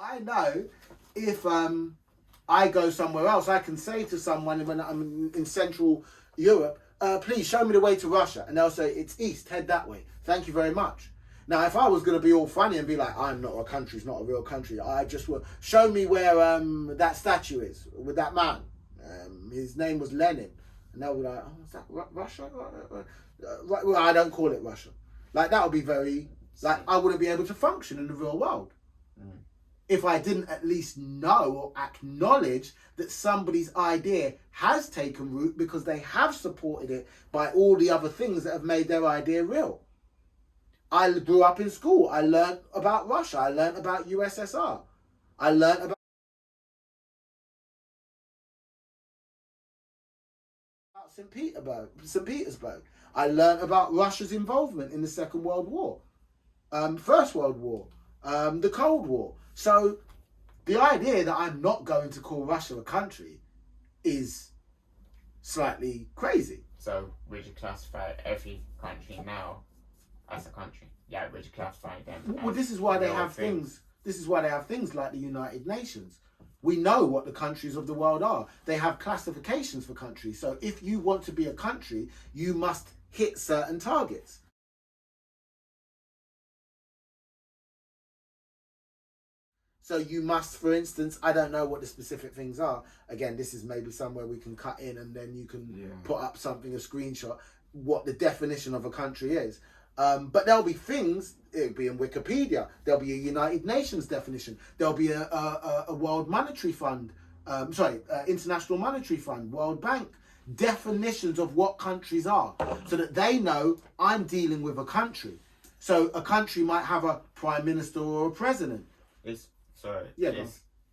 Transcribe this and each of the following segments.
I know if I go somewhere else, I can say to someone when I'm in Central Europe, please show me the way to Russia. And they'll say, it's east, head that way. Thank you very much. Now, if I was going to be all funny and be like, I'm not a country, it's not a real country, I just will show me where that statue is with that man. His name was Lenin. And they'll be like, oh, is that Russia? Well, I don't call it Russia. Like, that would be very, like, I wouldn't be able to function in the real world. If I didn't at least know or acknowledge that somebody's idea has taken root because they have supported it by all the other things that have made their idea real. I grew up in school. I learned about Russia. I learned about USSR. I learned about St. Petersburg. I learned about Russia's involvement in the Second World War, First World War, the Cold War. So the idea that I'm not going to call Russia a country is slightly crazy. So would you classify every country now as a country? Yeah, would you classify them? Well, this is why they have things. This is why they have things like the United Nations. We know what the countries of the world are. They have classifications for countries. So if you want to be a country, you must hit certain targets. So you must, for instance, I don't know what the specific things are. Again, this is maybe somewhere we can cut in and then you can put up something, a screenshot, what the definition of a country is. But there'll be things, it'll be in Wikipedia, there'll be a United Nations definition, there'll be a World Monetary Fund, International Monetary Fund, World Bank, definitions of what countries are, so that they know I'm dealing with a country. So a country might have a prime minister or a president. Is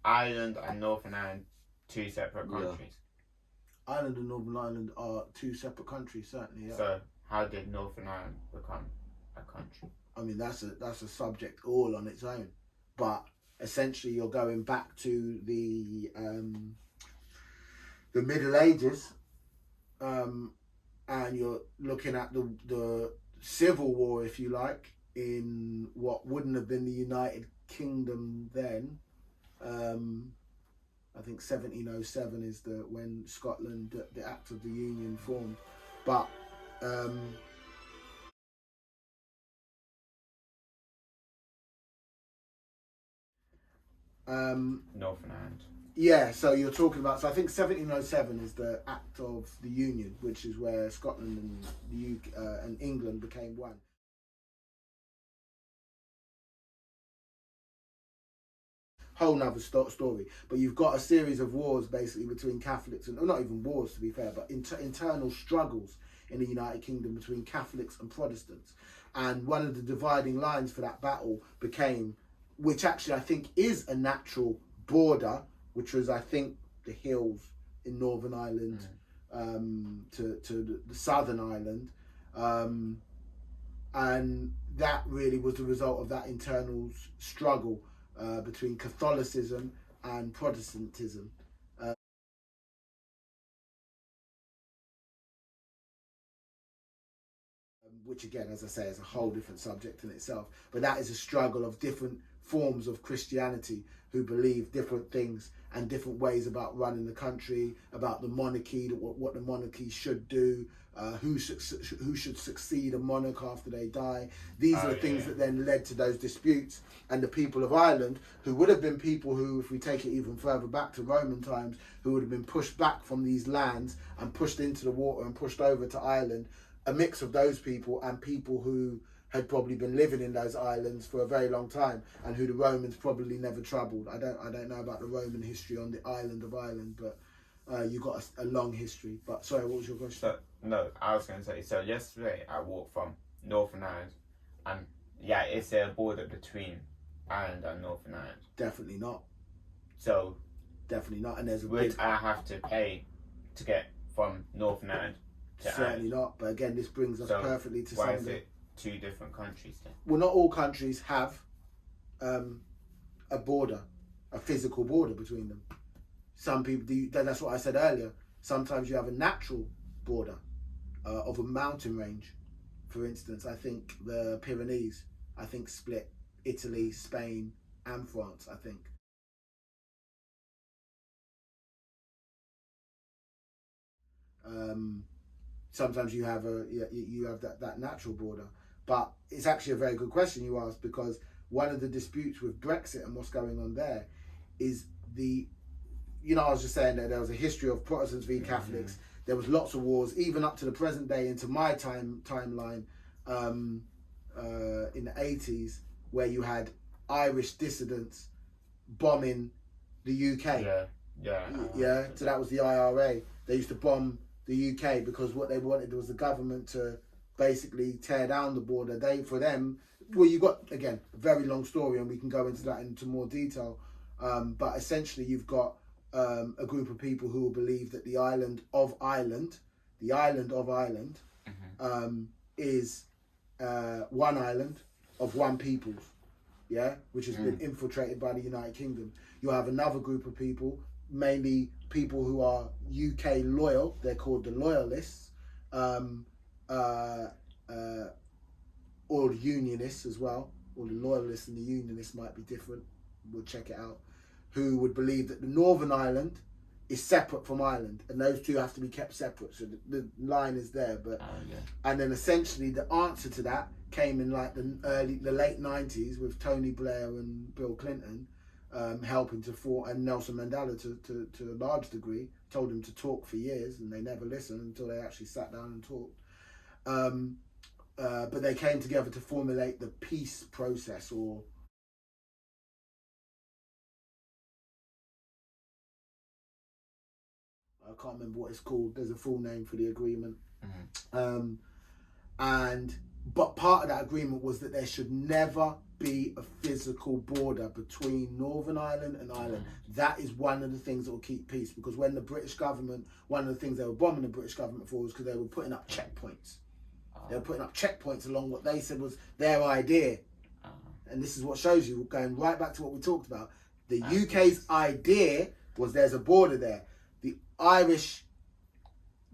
Ireland and Northern Ireland two separate countries? Ireland and Northern Ireland are two separate countries, certainly. Yeah. So how did Northern Ireland become a country? I mean, that's a subject all on its own. But essentially, you're going back to the Middle Ages, and you're looking at the Civil War, if you like, in what wouldn't have been the United Kingdom then. I think 1707 is when Scotland, the Act of the Union formed. But Northern Ireland. Yeah, so you're talking about, so I think 1707 is the Act of the Union, which is where Scotland and the UK and England became one. Whole nother story, but you've got a series of wars basically between Catholics and, or not even wars to be fair, but internal struggles in the United Kingdom between Catholics and Protestants. And one of the dividing lines for that battle became, which actually I think is a natural border, which was, I think, the hills in Northern Ireland to the Southern Ireland. And that really was the result of that internal struggle between Catholicism and Protestantism. Which again, as I say, is a whole different subject in itself. But that is a struggle of different forms of Christianity who believe different things and different ways about running the country, about the monarchy, what the monarchy should do, who should succeed a monarch after they die. These are the things that then led to those disputes. And the people of Ireland, who would have been people who, if we take it even further back to Roman times, who would have been pushed back from these lands and pushed into the water and pushed over to Ireland, a mix of those people and people who had probably been living in those islands for a very long time and who the Romans probably never troubled. I don't know about the Roman history on the island of Ireland, but you've got a long history. But sorry, what was your question? So, no, I was going to say, so yesterday I walked from Northern Ireland, and yeah, is there a border between Ireland and Northern Ireland? Definitely not. So definitely not. And there's I have to pay to get from Northern Ireland to Certainly not. But again, this brings us perfectly to why is it two different countries then? Well, not all countries have a border, a physical border between them. Some people do. That's what I said earlier. Sometimes you have a natural border of a mountain range. For instance, I think the Pyrenees, split Italy, Spain, and France, I think. Sometimes you have that natural border. But it's actually a very good question you asked, because one of the disputes with Brexit and what's going on there is I was just saying that there was a history of Protestants v Catholics. There was lots of wars, even up to the present day, into my timeline, in the 80s, where you had Irish dissidents bombing the UK. Yeah. So that was the IRA. They used to bomb the UK because what they wanted was the government to basically tear down the border. You got, again, a very long story, and we can go into that into more detail. But essentially, you've got a group of people who will believe that the island of Ireland, is one island of one people, which has been infiltrated by the United Kingdom. You have another group of people, mainly people who are UK loyal. They're called the Loyalists, or the Unionists as well. Or the Loyalists and the Unionists might be different. We'll check it out. Who would believe that the Northern Ireland is separate from Ireland, and those two have to be kept separate. So the line is there, but and then essentially the answer to that came in like the late 90s with Tony Blair and Bill Clinton helping to and Nelson Mandela to a large degree told them to talk for years, and they never listened until they actually sat down and talked. But they came together to formulate the peace process, or I can't remember what it's called. There's a full name for the agreement. But part of that agreement was that there should never be a physical border between Northern Ireland and Ireland. That is one of the things that will keep peace, because when the British government, one of the things they were bombing the British government for was because they were putting up checkpoints. They were putting up checkpoints along what they said was their idea. And this is what shows you, going right back to what we talked about, the UK's idea was there's a border there. The Irish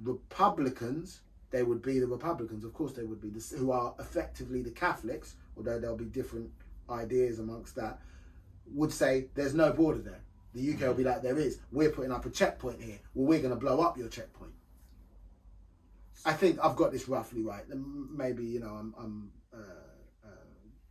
Republicans, they would be the Republicans, of course they would be, who are effectively the Catholics, although there'll be different ideas amongst that, would say there's no border there. The UK will be like, there is. We're putting up a checkpoint here. Well, we're going to blow up your checkpoint. I think I've got this roughly right. Maybe, I'm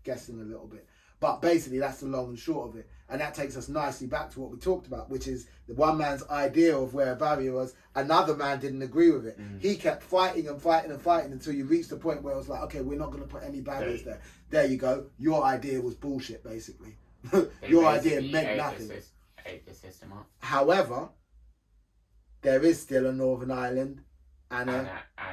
guessing a little bit. But basically, that's the long and short of it. And that takes us nicely back to what we talked about, which is the one man's idea of where a barrier was. Another man didn't agree with it. He kept fighting and fighting and fighting until you reached the point where it was like, okay, we're not going to put any barriers there. There you go. Your idea was bullshit, basically. Your idea meant nothing. Ate the system up. However, there is still a Northern Ireland and an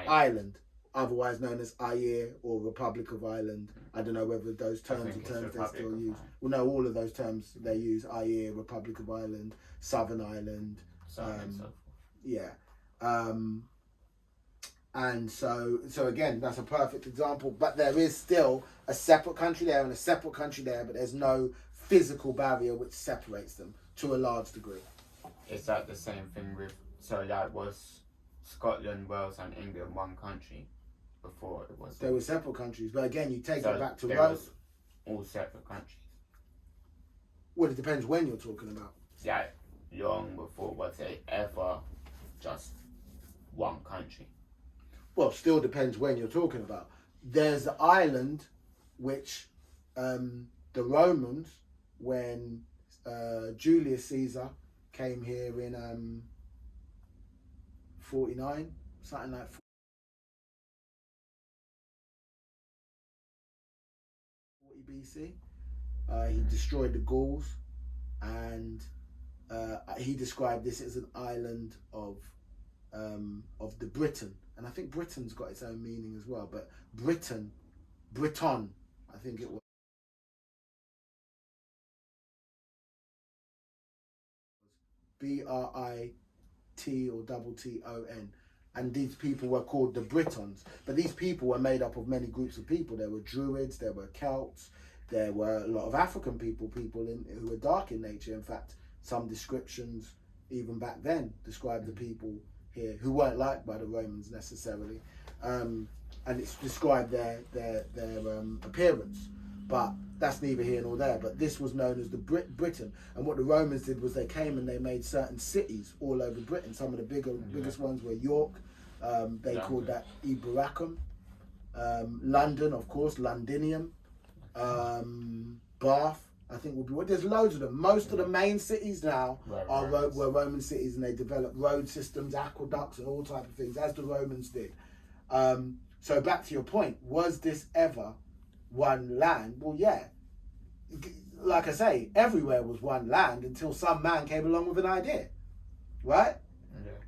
island, otherwise known as Air or Republic of Ireland. I don't know whether those terms are terms they still use. Well, no, all of those terms they use: Air, Republic of Ireland, Southern Ireland. And so again, that's a perfect example. But there is still a separate country there and a separate country there, but there's no physical barrier which separates them to a large degree. Is that the same thing with? So that was Scotland, Wales, and England one country before it was. They were separate countries, but again, you take it back to Rome. All separate countries. Well, it depends when you're talking about. Yeah, long before was it ever just one country? Well, still depends when you're talking about. There's the island, which the Romans, when Julius Caesar came here in 49, something like 40 BC. He destroyed the Gauls, and he described this as an island of the Britain, and I think Britain's got its own meaning as well. But Briton, I think it was. B-R-I-T or double T-O-N. And these people were called the Britons. But these people were made up of many groups of people. There were Druids, there were Celts, there were a lot of African people who were dark in nature. In fact, some descriptions, even back then, described the people here who weren't liked by the Romans necessarily. And it's described their appearance. But that's neither here nor there. But this was known as the Britain. And what the Romans did was they came and they made certain cities all over Britain. Some of the biggest ones were York, They called that Iberacum. London, of course, Londinium. Bath, I think would be what. There's loads of them. Most of the main cities now were Roman cities, and they developed road systems, aqueducts, and all type of things as the Romans did. So back to your point, was this ever one land? Well, yeah. Like I say, everywhere was one land until some man came along with an idea, right?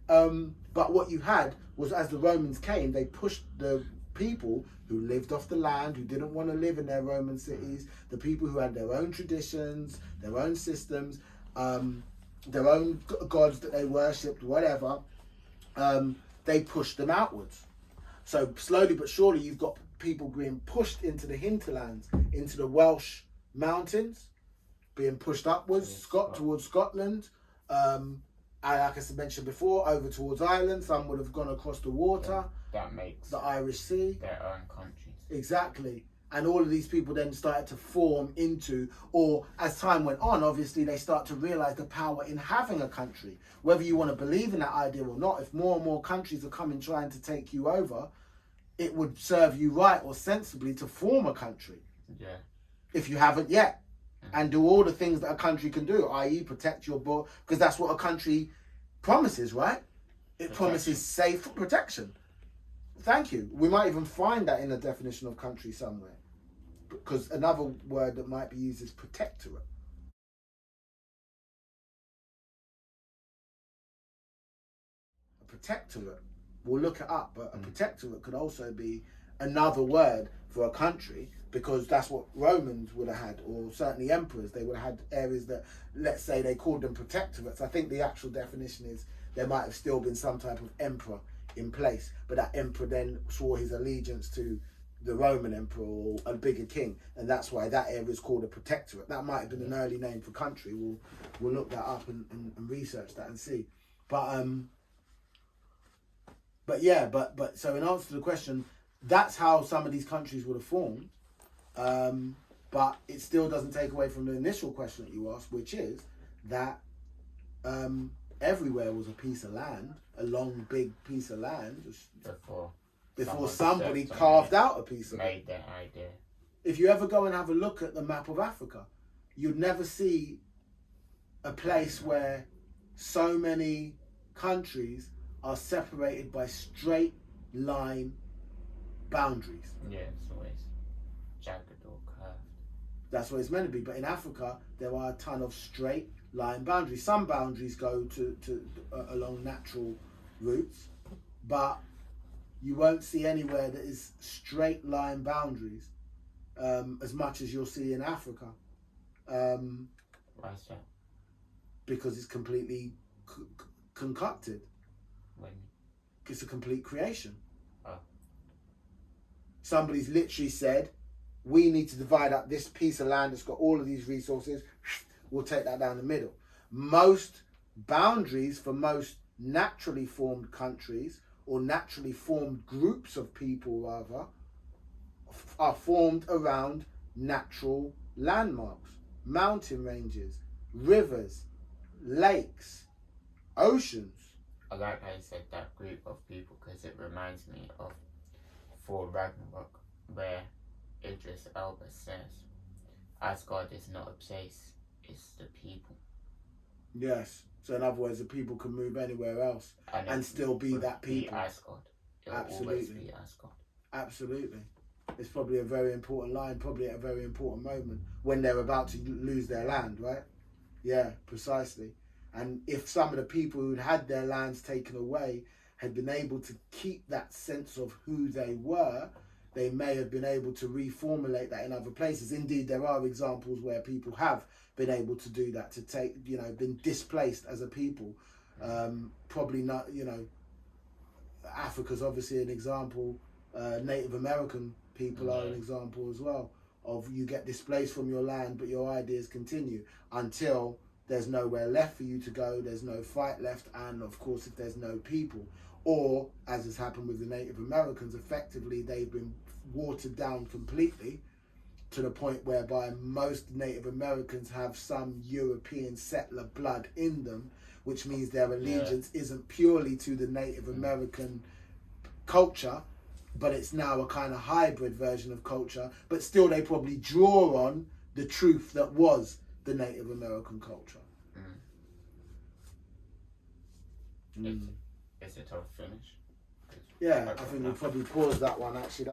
Yeah. But what you had was, as the Romans came, they pushed the people who lived off the land, who didn't want to live in their Roman cities, the people who had their own traditions, their own systems, their own gods that they worshipped, whatever, they pushed them outwards. So slowly but surely, you've got people being pushed into the hinterlands, into the Welsh mountains, being pushed upwards, towards Scotland, and like I mentioned before, over towards Ireland. Some would have gone across the water. That makes the Irish Sea. Their own countries. Exactly. And all of these people then started to form into, or as time went on, obviously they start to realise the power in having a country. Whether you want to believe in that idea or not, if more and more countries are coming trying to take you over, it would serve you right or sensibly to form a country. Yeah. If you haven't yet. And do all the things that a country can do, i.e. protect your border, because that's what a country promises, right? It promises safe protection. Thank you. We might even find that in the definition of country somewhere. Because another word that might be used is protectorate. A protectorate, we'll look it up, but a protectorate could also be another word for a country, because that's what Romans would have had, or certainly emperors. They would have had areas that, let's say, they called them protectorates. I think the actual definition is there might have still been some type of emperor in place, but that emperor then swore his allegiance to the Roman emperor or a bigger king, and that's why that area is called a protectorate. That might have been an early name for country. We'll look that up and research that and see. But so in answer to the question, that's how some of these countries would have formed. But it still doesn't take away from the initial question that you asked, which is that everywhere was a piece of land, a long, big piece of land, before somebody carved out a piece of made their idea. If you ever go and have a look at the map of Africa, you'd never see a place where so many countries are separated by straight line boundaries. Yeah, it's always jagged or curved. That's what it's meant to be. But in Africa, there are a ton of straight line boundaries. Some boundaries go to along natural routes, but you won't see anywhere that is straight line boundaries as much as you'll see in Africa. Why is that? Because it's completely concocted. When? It's a complete creation. Oh. Somebody's literally said, we need to divide up this piece of land that's got all of these resources. We'll take that down the middle. Most boundaries for most naturally formed countries, or naturally formed groups of people rather, are formed around natural landmarks, mountain ranges, rivers, lakes, oceans. I like how you said that group of people, because it reminds me of Thor Ragnarok, where Idris Elba says, Asgard is not a place, it's the people. Yes. So in other words, the people can move anywhere else and still be that people. Be Asgard. It'll Absolutely. always be Asgard. Absolutely. It's probably a very important line, probably at a very important moment when they're about to lose their land, right? Yeah, precisely. And if some of the people who'd had their lands taken away had been able to keep that sense of who they were, they may have been able to reformulate that in other places. Indeed, there are examples where people have been able to do that, to take, been displaced as a people. Probably not, Africa's obviously an example. Native American people are an example as well, of you get displaced from your land, but your ideas continue until there's nowhere left for you to go, there's no fight left, and of course if there's no people, or as has happened with the Native Americans, effectively they've been watered down completely to the point whereby most Native Americans have some European settler blood in them, which means their allegiance isn't purely to the Native American culture, but it's now a kind of hybrid version of culture, but still they probably draw on the truth that was the Native American culture. Is it all finished? Yeah, I think we'll probably pause that one actually.